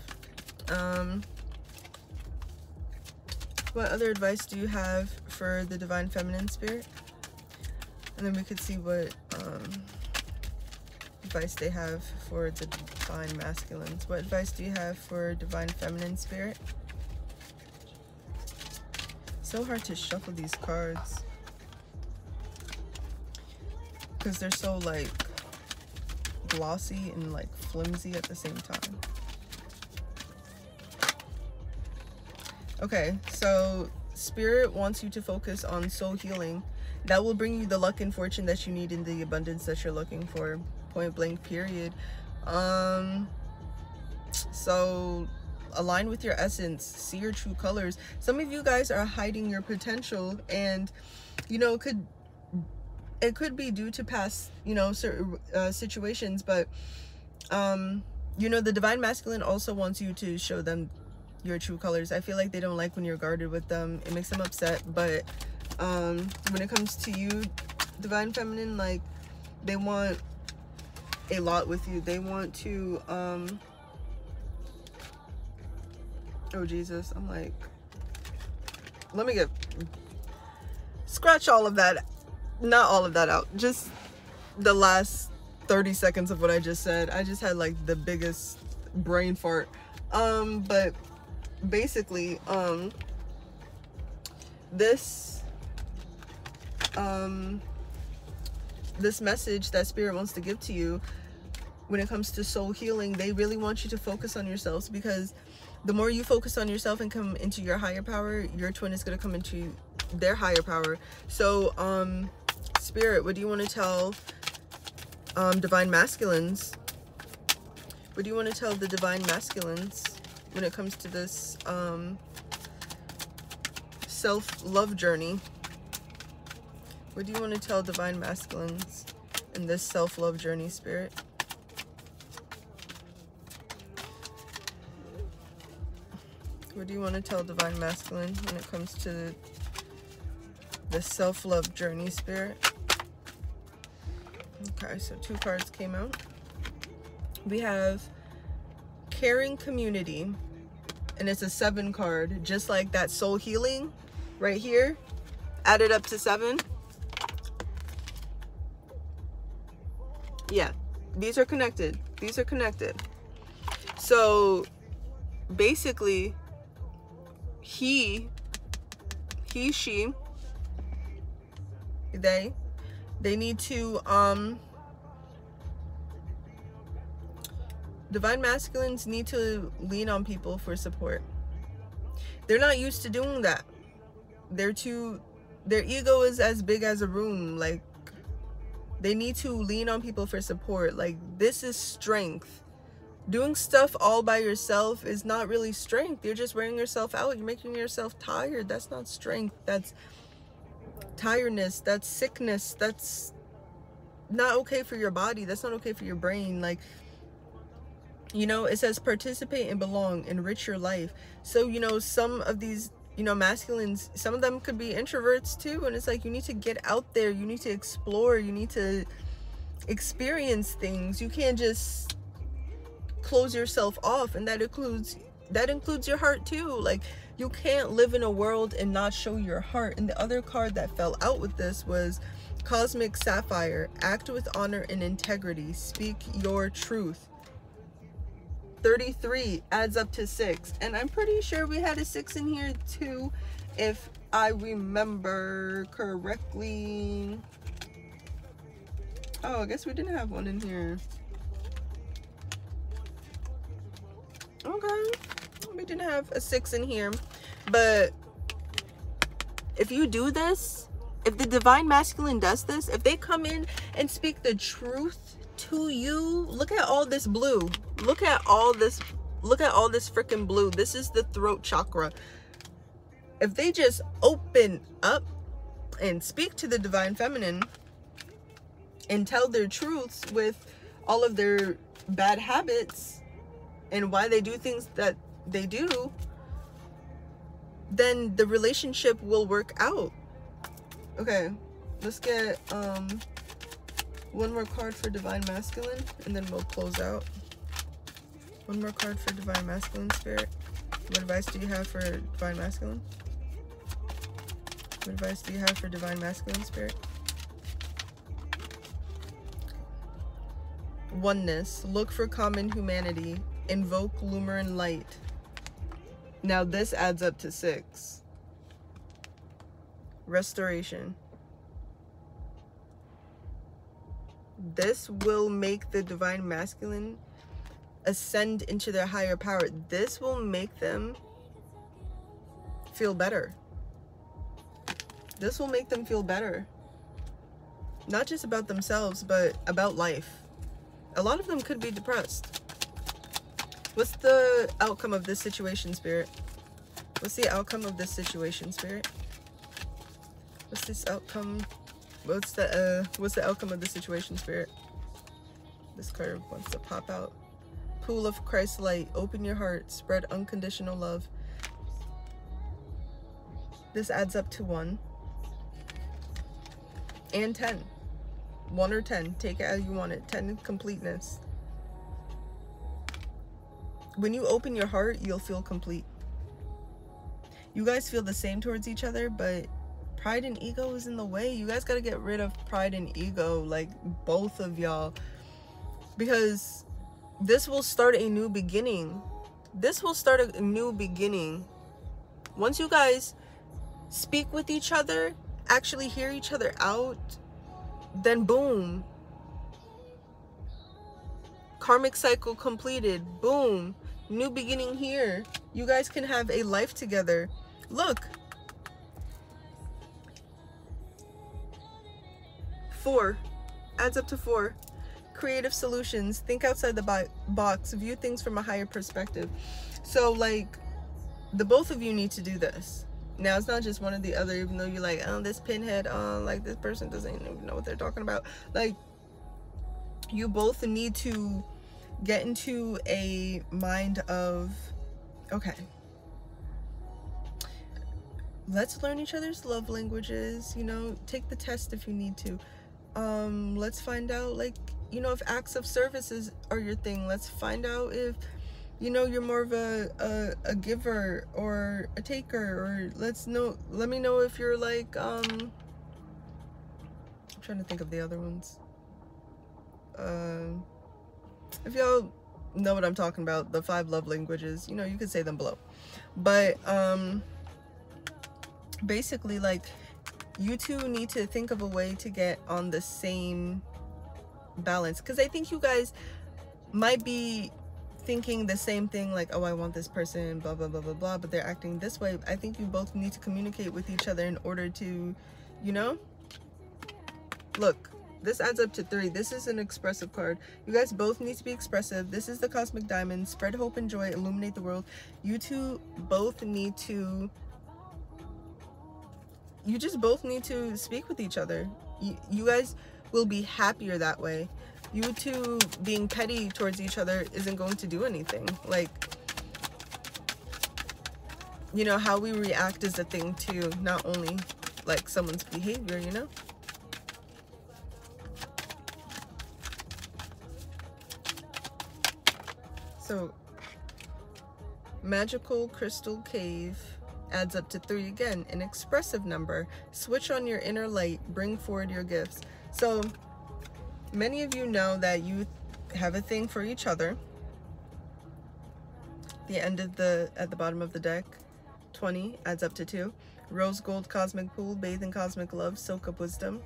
What other advice do you have for the Divine Feminine Spirit? And then we could see what advice they have for the Divine Masculines. What advice do you have for Divine Feminine Spirit? So hard to shuffle these cards because they're so like glossy and like flimsy at the same time. Okay, so Spirit wants you to focus on soul healing. That will bring you the luck and fortune that you need in the abundance that you're looking for. Point blank, period. So align with your essence, see your true colors. Some of you guys are hiding your potential, and you know, it could be due to past, you know, certain situations, but you know, the Divine Masculine also wants you to show them your true colors. I feel like they don't like when you're guarded with them. It makes them upset. But when it comes to you, Divine Feminine, like, they want a lot with you. They want to oh Jesus, I'm like, let me scratch all of that, not all of that out, just the last 30 seconds of what I just said. I just had like the biggest brain fart. But basically, this message that Spirit wants to give to you when it comes to soul healing, they really want you to focus on yourselves, because the more you focus on yourself and come into your higher power, your twin is going to come into their higher power. So Spirit, what do you want to tell Divine Masculines? What do you want to tell the Divine Masculines when it comes to this self-love journey? What do you want to tell Divine Masculines in this self-love journey, Spirit? What do you want to tell Divine Masculine when it comes to the self-love journey, Spirit? Okay, so 2 cards came out. We have Caring Community, and it's a 7 card, just like that soul healing right here, added up to 7. Yeah, these are connected. These are connected. So basically, he, she, they need to Divine Masculines need to lean on people for support. They're not used to doing that. Their ego is as big as a room. Like, they need to lean on people for support. Like, this is strength. Doing stuff all by yourself is not really strength. You're just wearing yourself out. You're making yourself tired. That's not strength. That's tiredness. That's sickness. That's not okay for your body. That's not okay for your brain. Like, you know, it says participate and belong, enrich your life. So, you know, some of these, you know, masculines, some of them could be introverts too. And it's like, you need to get out there. You need to explore. You need to experience things. You can't just close yourself off, and that includes your heart too. Like, you can't live in a world and not show your heart. And the other card that fell out with this was Cosmic Sapphire. Act with honor and integrity. Speak your truth. 33 adds up to 6, and I'm pretty sure we had a 6 in here too, if I remember correctly. Oh, I guess we didn't have one in here. Okay, we didn't have a 6 in here. But if you do this, if the Divine Masculine does this, if they come in and speak the truth to you, look at all this blue. Look at all this freaking blue. This is the throat chakra. If they just open up and speak to the Divine Feminine and tell their truths with all of their bad habits and why they do things that they do, then the relationship will work out. Okay, Let's get one more card for Divine Masculine, and then we'll close out. One more card for Divine Masculine, Spirit. What advice do you have for Divine Masculine? What advice do you have for Divine Masculine, Spirit? Oneness. Look for common humanity. Invoke Lumirin light. Now this adds up to 6. Restoration. This will make the Divine Masculine ascend into their higher power. This will make them feel better. This will make them feel better. Not just about themselves, but about life. A lot of them could be depressed. What's the outcome of this situation, Spirit? What's the outcome of this situation, Spirit? What's this outcome? What's the outcome of the situation, Spirit? This card wants to pop out. Pool of Christ's light. Open your heart. Spread unconditional love. This adds up to 1. And 10. 1 or 10. Take it as you want it. 10 is completeness. When you open your heart, you'll feel complete. You guys feel the same towards each other, but pride and ego is in the way. You guys got to get rid of pride and ego, like both of y'all, because this will start a new beginning. This will start a new beginning. Once you guys speak with each other, actually hear each other out, then boom. Karmic cycle completed. Boom. New beginning here. You guys can have a life together. Look. 4. Adds up to 4. Creative solutions. Think outside the box. View things from a higher perspective. So, like, the both of you need to do this. Now, it's not just one or the other, even though you're like, oh, this pinhead, like, this person doesn't even know what they're talking about. Like, you both need to get into a mind of, okay, let's learn each other's love languages, you know, take the test if you need to. Let's find out, like, you know, if acts of services are your thing. Let's find out if, you know, you're more of a giver or a taker, or let me know if you're like, I'm trying to think of the other ones. If y'all know what I'm talking about, the 5 love languages, you know, you could say them below. But basically, like, you two need to think of a way to get on the same balance, because I think you guys might be thinking the same thing, like, oh, I want this person, blah blah blah blah blah, but they're acting this way. I think you both need to communicate with each other in order to, you know, look, this adds up to 3. This is an expressive card. You guys both need to be expressive. This is the Cosmic Diamond. Spread hope and joy. Illuminate the world. You two both need to, you just both need to speak with each other. You guys will be happier that way. You two being petty towards each other isn't going to do anything. Like, you know, how we react is a thing too, not only like someone's behavior, you know. So, magical crystal cave adds up to 3 again, an expressive number. Switch on your inner light, bring forward your gifts. So, many of you know that you have a thing for each other. The end of at the bottom of the deck, 20 adds up to 2. Rose gold cosmic pool, bathe in cosmic love, soak up wisdom.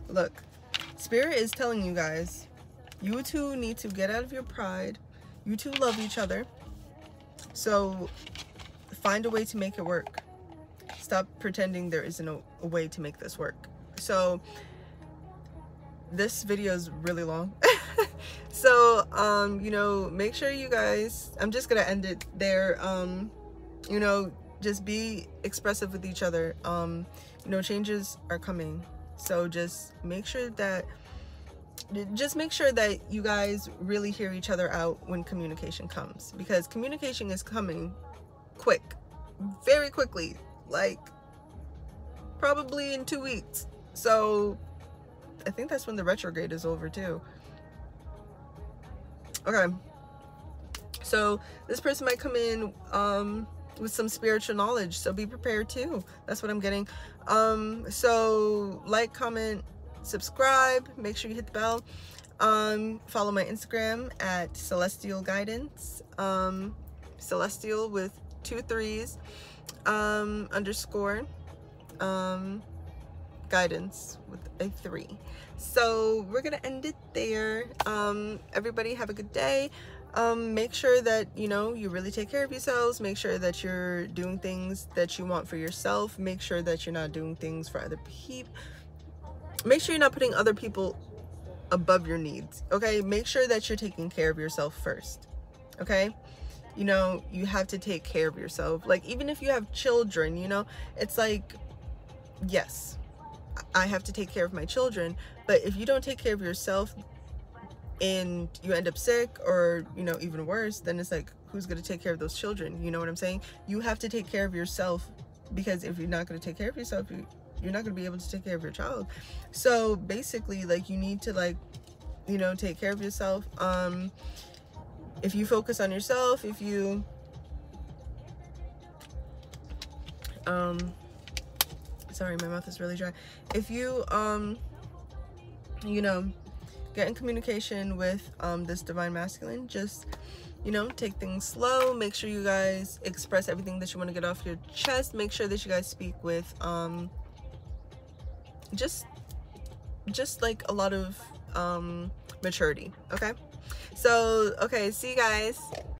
Look, Spirit is telling you guys, you two need to get out of your pride. You two love each other. So find a way to make it work. Stop pretending there isn't a way to make this work. So this video is really long. So you know, make sure you guys, I'm just gonna end it there. You know, just be expressive with each other. You know, changes are coming, so just make sure that you guys really hear each other out when communication comes, because communication is coming quick, very quickly, like probably in 2 weeks. So I think that's when the retrograde is over too. Okay, so this person might come in with some spiritual knowledge, so be prepared too. That's what I'm getting. So like, comment, subscribe, make sure you hit the bell. Follow my Instagram at Celestial Guidance, Celestial with 2 3s, underscore, guidance with a 3. So we're gonna end it there. Everybody have a good day. Make sure that, you know, you really take care of yourselves. Make sure that you're doing things that you want for yourself. Make sure that you're not doing things for other people. Make sure you're not putting other people above your needs, okay? Make sure that you're taking care of yourself first, okay? You know, you have to take care of yourself. Like, even if you have children, you know, it's like, yes, I have to take care of my children, but if you don't take care of yourself and you end up sick, or, you know, even worse, then it's like, who's going to take care of those children? You know what I'm saying? You have to take care of yourself, because if you're not going to take care of yourself, you're not going to be able to take care of your child. So basically, like, you need to, like, you know, take care of yourself. If you focus on yourself, if you sorry, my mouth is really dry. If you you know, get in communication with this divine masculine, just, you know, take things slow. Make sure you guys express everything that you want to get off your chest. Make sure that you guys speak with just like a lot of maturity. Okay, so okay, see you guys.